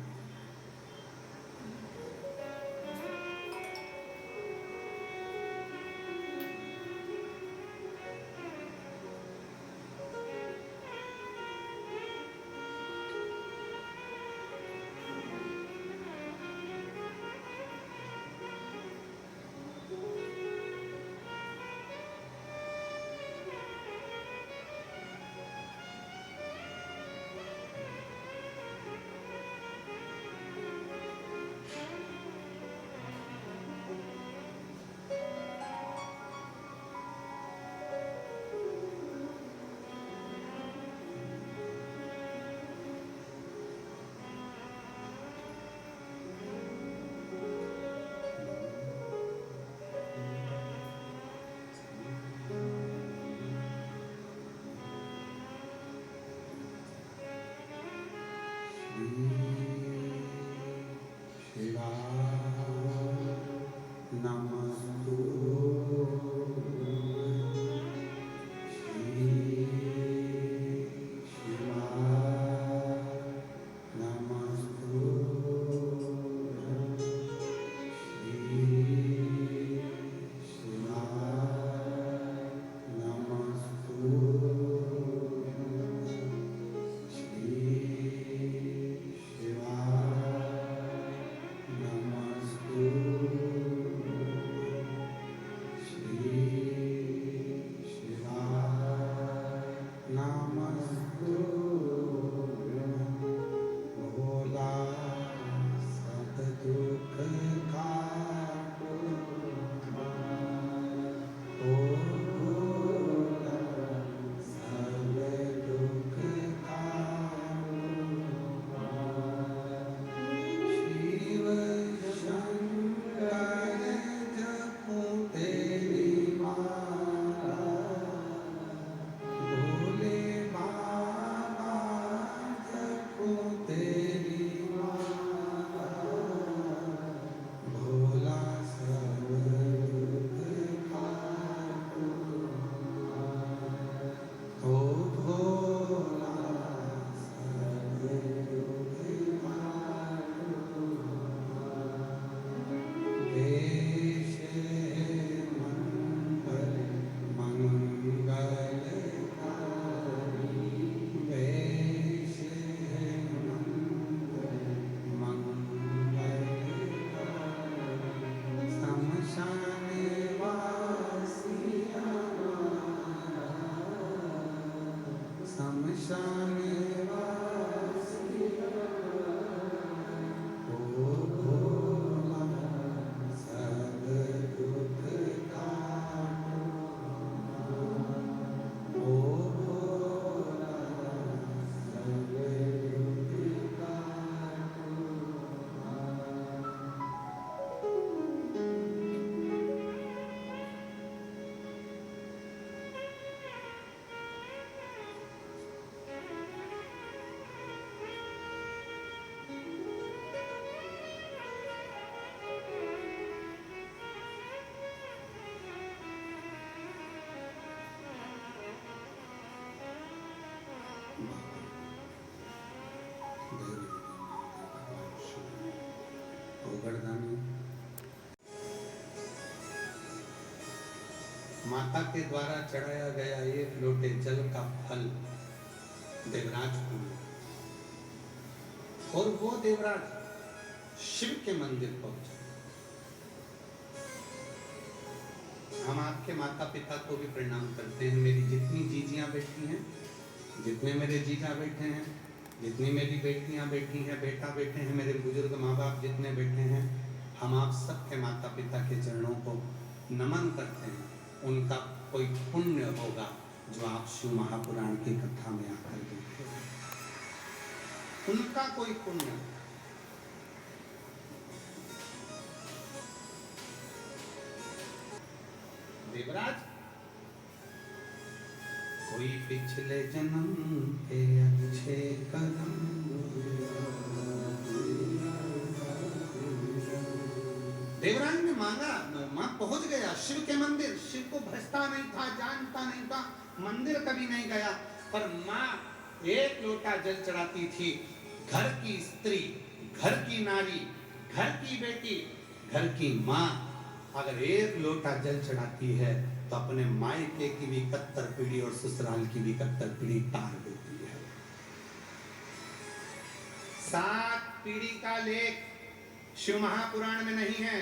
गोवर्धन। माता के द्वारा चढ़ाया गया एक लोटे जल का फल देवराज को, और वो देवराज शिव के मंदिर पहुंचे। हम आपके माता पिता को भी प्रणाम करते हैं। मेरी जितनी जीजियां बैठी हैं, जितने मेरे जीजा बैठे हैं, जितनी मेरी बेटियां बैठी हैं, बेटा बैठे हैं, मेरे बुजुर्ग माँ बाप जितने बैठे हैं, हम आप सबके माता पिता के चरणों को नमन करते हैं। उनका कोई पुण्य होगा जो आप शिव महापुराण की कथा में आकर देखते हैं, उनका कोई पुण्य। देवराज, कोई पिछले जन्म के अच्छे कर्म, देवराज ने मांगा, मां पहुंच गया शिव के मंदिर। शिव को भजता नहीं था, जानता नहीं था, मंदिर कभी नहीं गया, पर मां एक लोटा जल चढ़ाती थी। घर की स्त्री, घर की नारी, घर की बेटी, घर की मां अगर एक लोटा जल चढ़ाती है तो अपने मायके की भी 71 पीढ़ी और ससुराल की भी 71 पीढ़ी तार देती है। 7 पीढ़ी का लेख शिव महापुराण में नहीं है।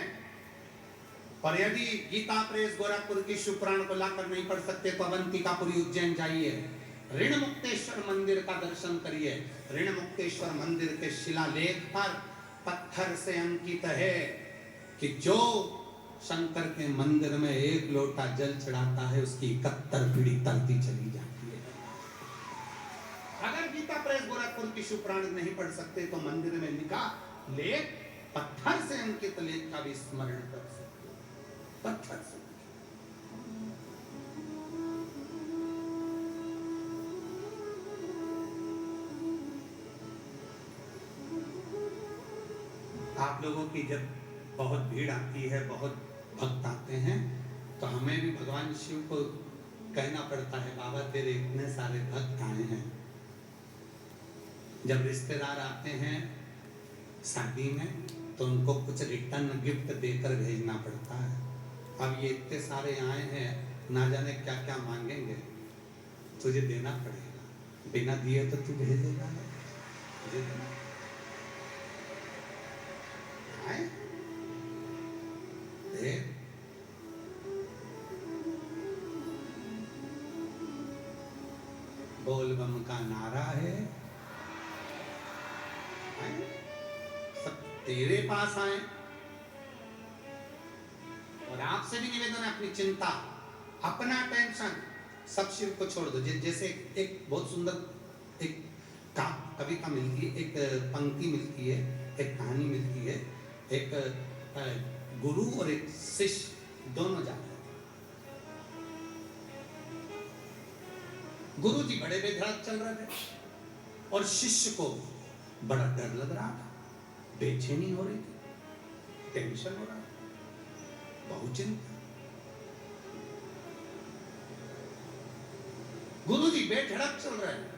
और यदि गीता प्रेस गोरखपुर की शिव पुराण को लाकर नहीं पढ़ सकते तो अवंतिकापुरी उज्जैन जाइए, ऋण मुक्तेश्वर मंदिर का दर्शन करिए। ऋण मुक्तेश्वर मंदिर के शिलालेख पर पत्थर से अंकित है कि जो शंकर के मंदिर में एक लोटा जल चढ़ाता है उसकी 71 पीढ़ी तरती चली जाती है। अगर गीता प्रेस गोरखपुर की शिव पुराण नहीं पढ़ सकते तो मंदिर में लिखा लेख, पत्थर से अंकित लेख का भी स्मरण कर सकते हो। पत्थर से। आप लोगों की जब बहुत भीड़ आती है, बहुत भक्त आते हैं, तो हमें भी भगवान शिव को कहना पड़ता है, बाबा तेरे इतने सारे भक्त आए हैं। जब रिश्तेदार आते हैं शादी में तो उनको कुछ रिटर्न गिफ्ट देकर भेजना पड़ता है। अब ये इतने सारे आए हैं, ना जाने क्या क्या मांगेंगे, तुझे देना पड़ेगा। बिना दिए तो तू भेजेगा ना, दे देना। बोल बम का नारा है, सब तेरे पास आए। और आपसे भी निवेदन है, अपनी चिंता, अपना टेंशन सब शिव को छोड़ दो। जैसे एक बहुत सुंदर एक कविता मिलती है, एक पंक्ति मिलती है, एक कहानी मिलती है। एक गुरु और एक शिष्य दोनों जाते हैं। गुरु जी बड़े बेधड़क चल रहे थे और शिष्य को बड़ा डर लग रहा था, बेचैनी हो रही थी, टेंशन हो रहा था, बहुत चिंता। गुरु जी बेधड़क चल रहे हैं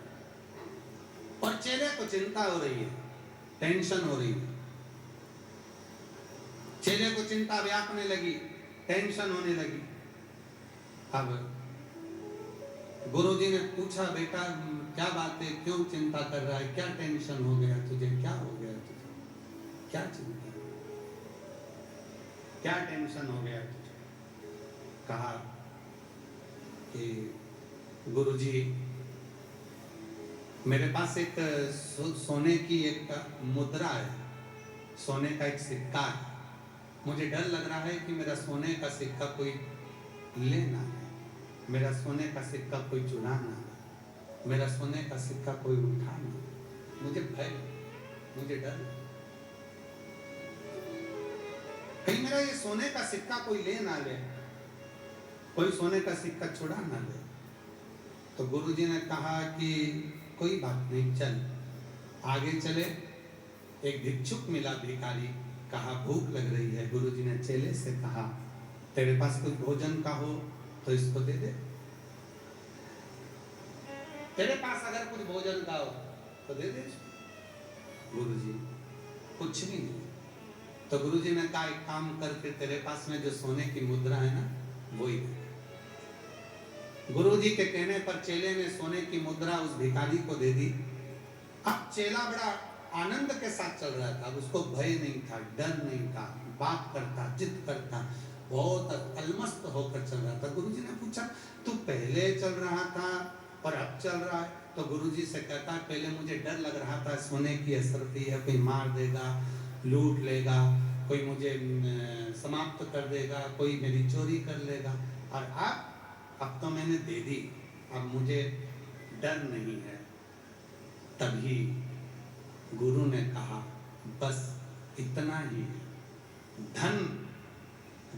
और चेले को चिंता हो रही है, टेंशन हो रही है। चेले को चिंता व्यापने लगी, टेंशन होने लगी। अब गुरुजी ने पूछा, बेटा क्या बात है, क्यों चिंता कर रहा है, क्या टेंशन हो गया तुझे, क्या हो गया तुझे, क्या चिंता, क्या टेंशन हो गया तुझे? कहा कि गुरुजी मेरे पास एक सोने की एक मुद्रा है, सोने का एक सिक्का है। मुझे डर लग रहा है कि मेरा सोने का सिक्का कोई लेना है, मेरा सोने का सिक्का कोई चुराना, मेरा सोने का सिक्का कोई उठाना। मुझे भय, मुझे डर, कहीं मेरा ये सोने का सिक्का कोई ले ना ले, कोई सोने का सिक्का चुरा ना ले। तो गुरुजी ने कहा कि कोई बात नहीं, चल आगे चले। एक भिक्षुक मिला, भिखारी, कहा भूख लग रही है। गुरुजी ने चेले से कहा, तेरे पास कुछ भोजन का हो तो इसको दे दे, तेरे पास अगर कुछ भोजन का हो तो दे दे। गुरुजी कुछ भी नहीं, तो गुरुजी ने कहा एक काम कर, फिर तेरे पास में जो सोने की मुद्रा है ना वो ही दे। गुरुजी के कहने पर चेले ने सोने की मुद्रा उस भिखारी को दे दी। अब चेला बड़ा आनंद के साथ चल रहा था, उसको भय नहीं था, डर नहीं था, बात करता, जिद करता, बहुत अलमस्त होकर चल रहा था। गुरुजी ने पूछा तू पहले चल रहा था और अब चल रहा है? तो गुरुजी से कहता पहले मुझे डर लग रहा था, सोने की असरती है, कोई मार देगा, लूट लेगा, कोई मुझे समाप्त कर देगा, कोई मेरी चोरी कर लेगा, और अब तो मैंने दे दी, अब मुझे डर नहीं है। तभी गुरु ने कहा बस इतना ही, धन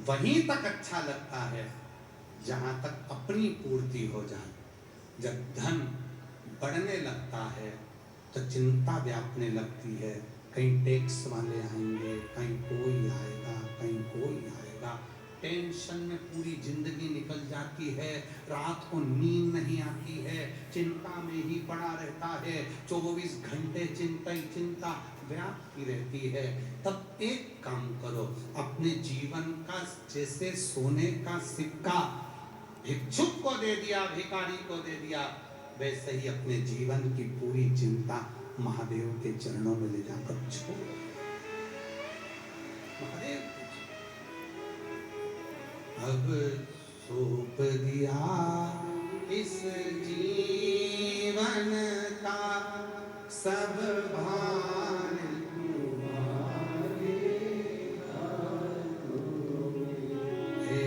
वहीं तक अच्छा लगता है जहां तक अपनी पूर्ति हो जाए। जब धन बढ़ने लगता है तो चिंता व्यापने लगती है, कहीं टैक्स वाले आएंगे, कहीं कोई आएगा, कहीं कोई आएगा, टेंशन में पूरी जिंदगी निकल जाती है, रात को नींद नहीं आती है, चिंता में ही पड़ा रहता है, 24 घंटे चिंता ही चिंता व्याप्ति रहती है। तब एक काम करो, अपने जीवन का जैसे सोने का सिक्का भिक्षुक को दे दिया, भिखारी को दे दिया, वैसे ही अपने जीवन की पूरी चिंता महादेव के चरणों में ले जाकर छोड़। महादेव अब सौंप दिया इस जीवन का सब भार तुम्हारे हाथों में, हे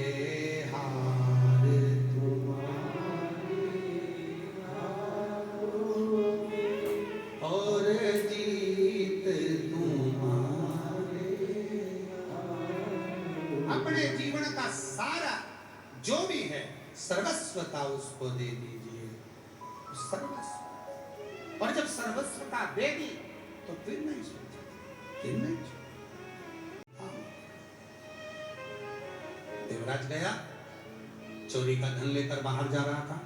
हार तुम्हारे हाथों में, और जीत तुम्हारे हाथों। अपने जीवन का सारा जो भी है सर्वस्वता उसको दे दीजिए, सर्वस्व। और जब सर्वस्वता दे दी तो फिर नहीं सोचा, फिर नहीं सोचा। देवराज गया, चोरी का धन लेकर बाहर जा रहा था,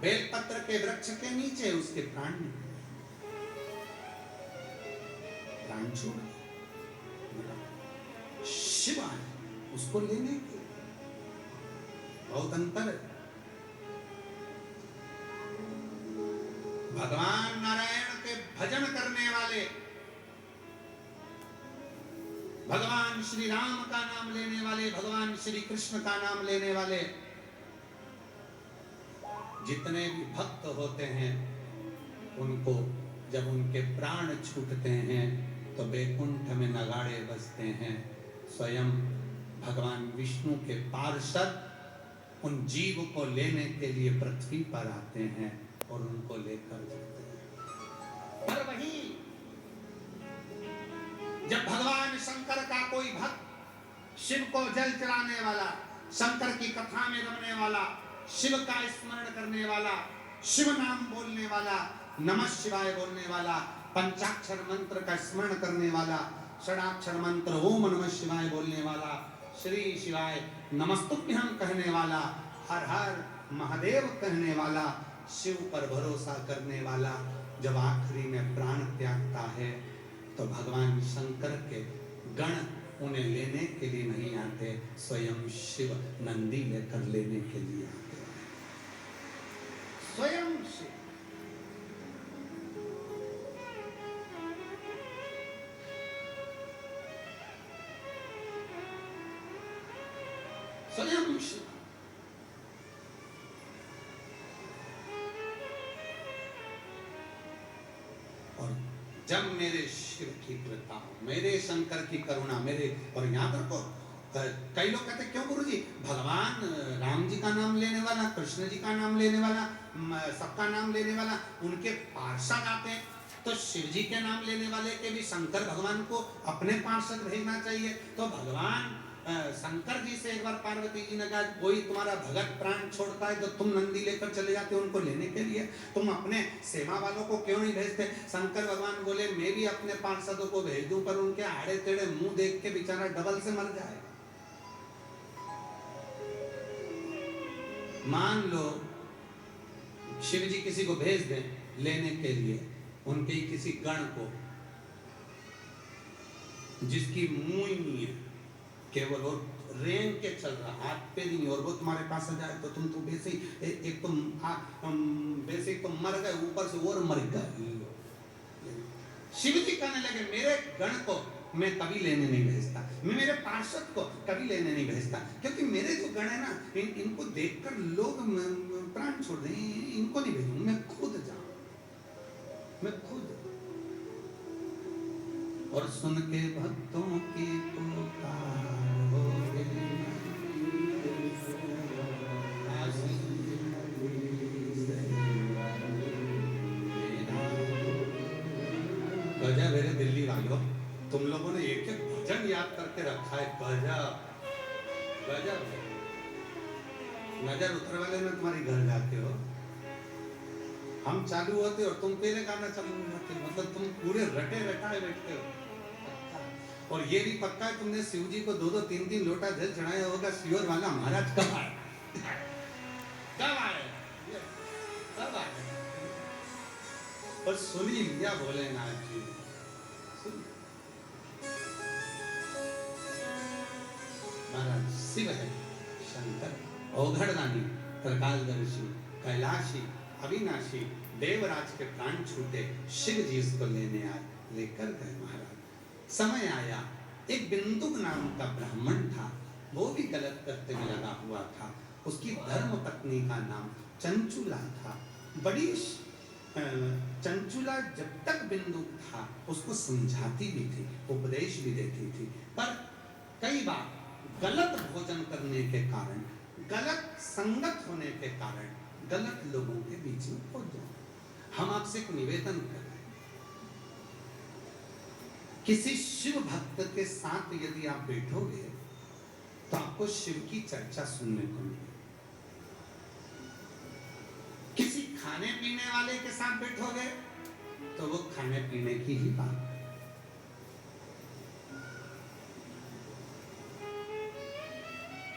बेलपत्र के वृक्ष के नीचे उसके प्राण निकले, प्राण छोड़ शिव आए उसको लेने के। बहुत अंतर है। भगवान नारायण के भजन करने वाले, भगवान श्री राम का नाम लेने वाले, भगवान श्री कृष्ण का नाम लेने वाले जितने भी भक्त होते हैं, उनको जब उनके प्राण छूटते हैं तो बैकुंठ में नगाड़े बजते हैं। स्वयं भगवान विष्णु के पार्षद उन जीव को लेने के लिए पृथ्वी पर आते हैं और उनको लेकर जाते हैं। पर वही जब भगवान शंकर का कोई भक्त शिव को जल चढ़ाने वाला, शंकर की कथा में रमने वाला, शिव का स्मरण करने वाला, शिव नाम बोलने वाला, नमः शिवाय बोलने वाला, पंचाक्षर मंत्र का स्मरण करने वाला, षडाक्षर मंत्र ओम नमः शिवाय बोलने वाला, श्री शिवाय नमस्तुभ्यं कहने वाला, हर हर महादेव कहने वाला, शिव पर भरोसा करने वाला, जब आखिरी में प्राण त्यागता है तो भगवान शंकर के गण उन्हें लेने के लिए नहीं आते, स्वयं शिव नंदी लेकर लेने के लिए आते हैं। स्वयं शिव। स्वयं शिव। और जब मेरे शिव की कृपा, मेरे शंकर की करुणा, मेरे, और यहाँ पर को कई लोग कहते क्यों गुरुजी, भगवान राम जी का नाम लेने वाला, कृष्ण जी का नाम लेने वाला, सबका नाम लेने वाला, उनके पार्षद आते हैं, तो शिव जी के नाम लेने वाले के भी शंकर भगवान को अपने पार्षद भेजना चाहिए। तो भगवान शंकर जी से एक बार पार्वती जी ने कहा कोई तुम्हारा भगत प्राण छोड़ता है तो तुम नंदी लेकर चले जाते हो उनको लेने के लिए, तुम अपने सेवा वालों को क्यों नहीं भेजते? शंकर भगवान बोले मैं भी अपने पार्षदों को भेज दूं, पर उनके आड़े टेढ़े मुंह देख के बेचारा डबल से मर जाए। मान लो शिव जी किसी को भेज दें लेने के लिए, उनके किसी गण को, जिसकी मुंह ही नहीं है, केवल वो रेंग के चल रहा, हाथ पे नहीं, और वो तुम्हारे पास आ जाए तो तुम तो वैसे ही एक तो वैसे तो मर गए, ऊपर से और मर गए। शिव जी कहने लगे मेरे गण को मैं कभी लेने नहीं भेजता, मैं मेरे पार्षद को कभी लेने नहीं भेजता, क्योंकि मेरे जो गण है ना, इनको देखकर लोग प्राण छोड़ दें, इनको नहीं भेजूंगा, मैं खुद जाऊं, मैं खुद। और सुन के भक्तों की पुकार हो गजब मेरे दिल्ली वालों, तुम लोगों ने एक एक भजन याद करके रखा है, गजब गजब। नजर उतर वाले में तुम्हारी घर जाते हो, हम चालू होते और तुम पहले गाना चालू हो जाते, मतलब तुम पूरे रटे रटाए बैठते हो। और ये भी पक्का है तुमने शिव जी को 2-2 3-3 लोटा जल चढ़ाया होगा, शिवर वाला महाराज कब आए, कब आए, कब आए। और सुनी लिया भोलेनाथ जी, महाराज शिव है, शंकर औघड़दानी, त्रिकालदर्शी, कैलाशी, अविनाशी, देवराज के प्राण छूटे, शिव जी इसको लेने आए, लेकर गए महाराज। समय आया, एक बिंदुक नाम का ब्राह्मण था, वो भी गलत करते में लगा हुआ था, उसकी धर्म पत्नी का नाम चंचुला था। बड़ी चंचुला जब तक बिंदुक था उसको समझाती भी थी, उपदेश भी देती थी, पर कई बार गलत भोजन करने के कारण, गलत संगत होने के कारण गलत लोगों के बीच में पहुंच जाए। हम आपसे एक निवेदन कर रहे हैं, किसी शिव भक्त के साथ यदि आप बैठोगे तो आपको शिव की चर्चा सुनने को मिलेगी। किसी खाने पीने वाले के साथ बैठोगे तो वो खाने पीने की ही बात,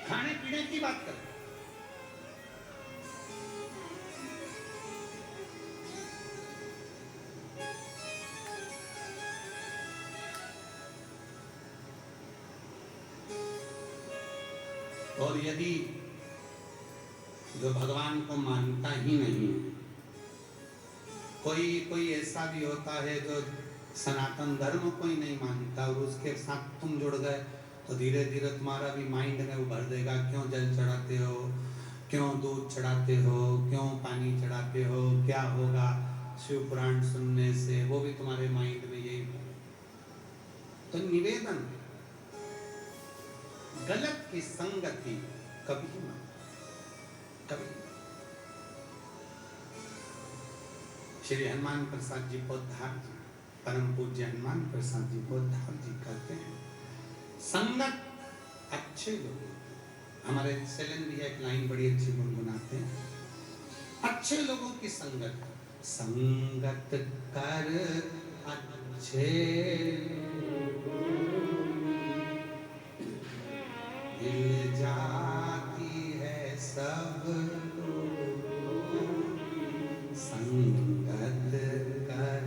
खाने पीने की बात करें। और यदि जो भगवान को मानता ही नहीं है, कोई ऐसा भी होता है जो सनातन धर्म को ही नहीं मानता, और उसके साथ तुम जुड़ गए तो धीरे धीरे तुम्हारा भी माइंड में उभर देगा, क्यों जल चढ़ाते हो, क्यों दूध चढ़ाते हो, क्यों पानी चढ़ाते हो, क्या होगा शिव पुराण सुनने से, वो भी तुम्हारे माइंड में यही। तो निवेदन, गलत की संगति कभी मत, कभी। श्री हनुमान प्रसाद जी पोद्दार जी, परम पूज्य हनुमान प्रसाद जी पोद्दार जी कहते हैं, संगत अच्छे लोग, हमारे सेलन भी एक लाइन बड़ी अच्छी गुनगुनाते हैं, अच्छे लोगों की संगत, संगत कर अच्छे मिल जाती है सब, संगत कर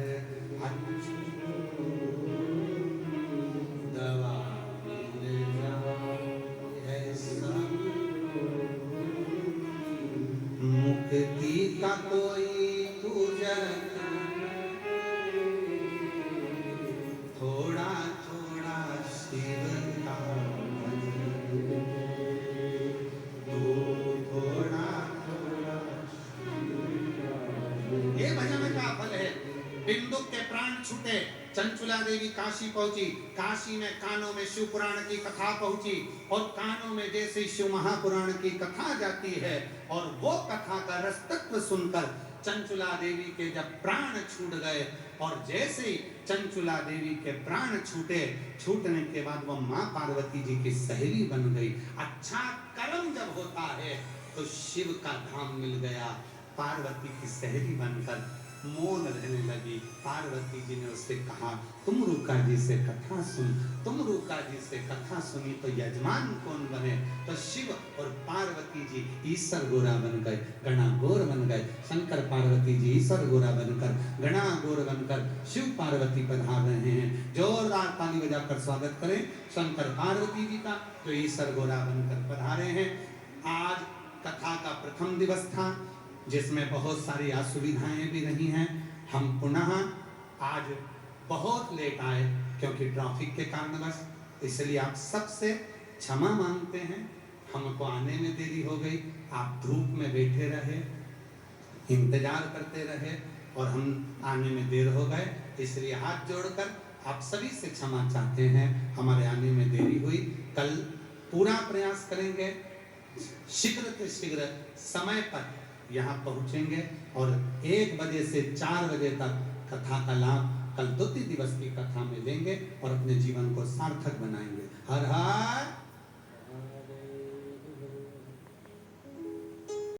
अच्छी दवा मिल जाती है सब, मुक्ति का कोई तुझे थोड़ा थोड़ा शिव का बिंदुक के प्राण छूटे, चंचुला देवी काशी पहुंची, काशी में कानों में शिव पुराण की कथा पहुंची, और कानों में जैसे शिव महापुराण की कथा जाती है, और वो कथा का रसतत्व सुनकर चंचुला देवी के जब प्राण छूट गए, और जैसे ही चंचुला देवी के प्राण छूटे, छूटने के बाद वो माँ पार्वती जी की सहेली बन गई। अच्छा कर्म जब होता है तो शिव का धाम मिल गया, पार्वती की सहेली बनकर मौन रहने लगी। पार्वती जी ने उससे कहा, तुम रुका जी से कथा सुन, तुम रुका जी से कथा सुनी तो यजमान कौन बने, तो शिव और पार्वती जी ईश्वर गोरा बन गए, गणा गोर बन गए। शंकर पार्वती जी ईश्वर गोरा बनकर, गणा गोर बनकर शिव पार्वती पधार रहे हैं। जोरदार ताली बजाकर स्वागत करें शंकर पार्वती जी का, जो ईश्वर गोरा बनकर पधारे हैं। आज कथा का प्रथम दिवस था, जिसमें बहुत सारी असुविधाएं भी रही हैं। हम पुनः आज बहुत लेट आए क्योंकि ट्रैफिक के कारणवश, इसलिए आप सबसे क्षमा मांगते हैं। हमको आने में देरी हो गई, आप धूप में बैठे रहे, इंतजार करते रहे और हम आने में देर हो गए, इसलिए हाथ जोड़कर आप सभी से क्षमा चाहते हैं, हमारे आने में देरी हुई। कल पूरा प्रयास करेंगे, शीघ्र से शीघ्र समय पर यहाँ पहुँचेंगे और 1 बजे से 4 बजे तक कथा का लाभ कल द्वितीय दिवस की कथा में लेंगे और अपने जीवन को सार्थक बनाएंगे। हर हर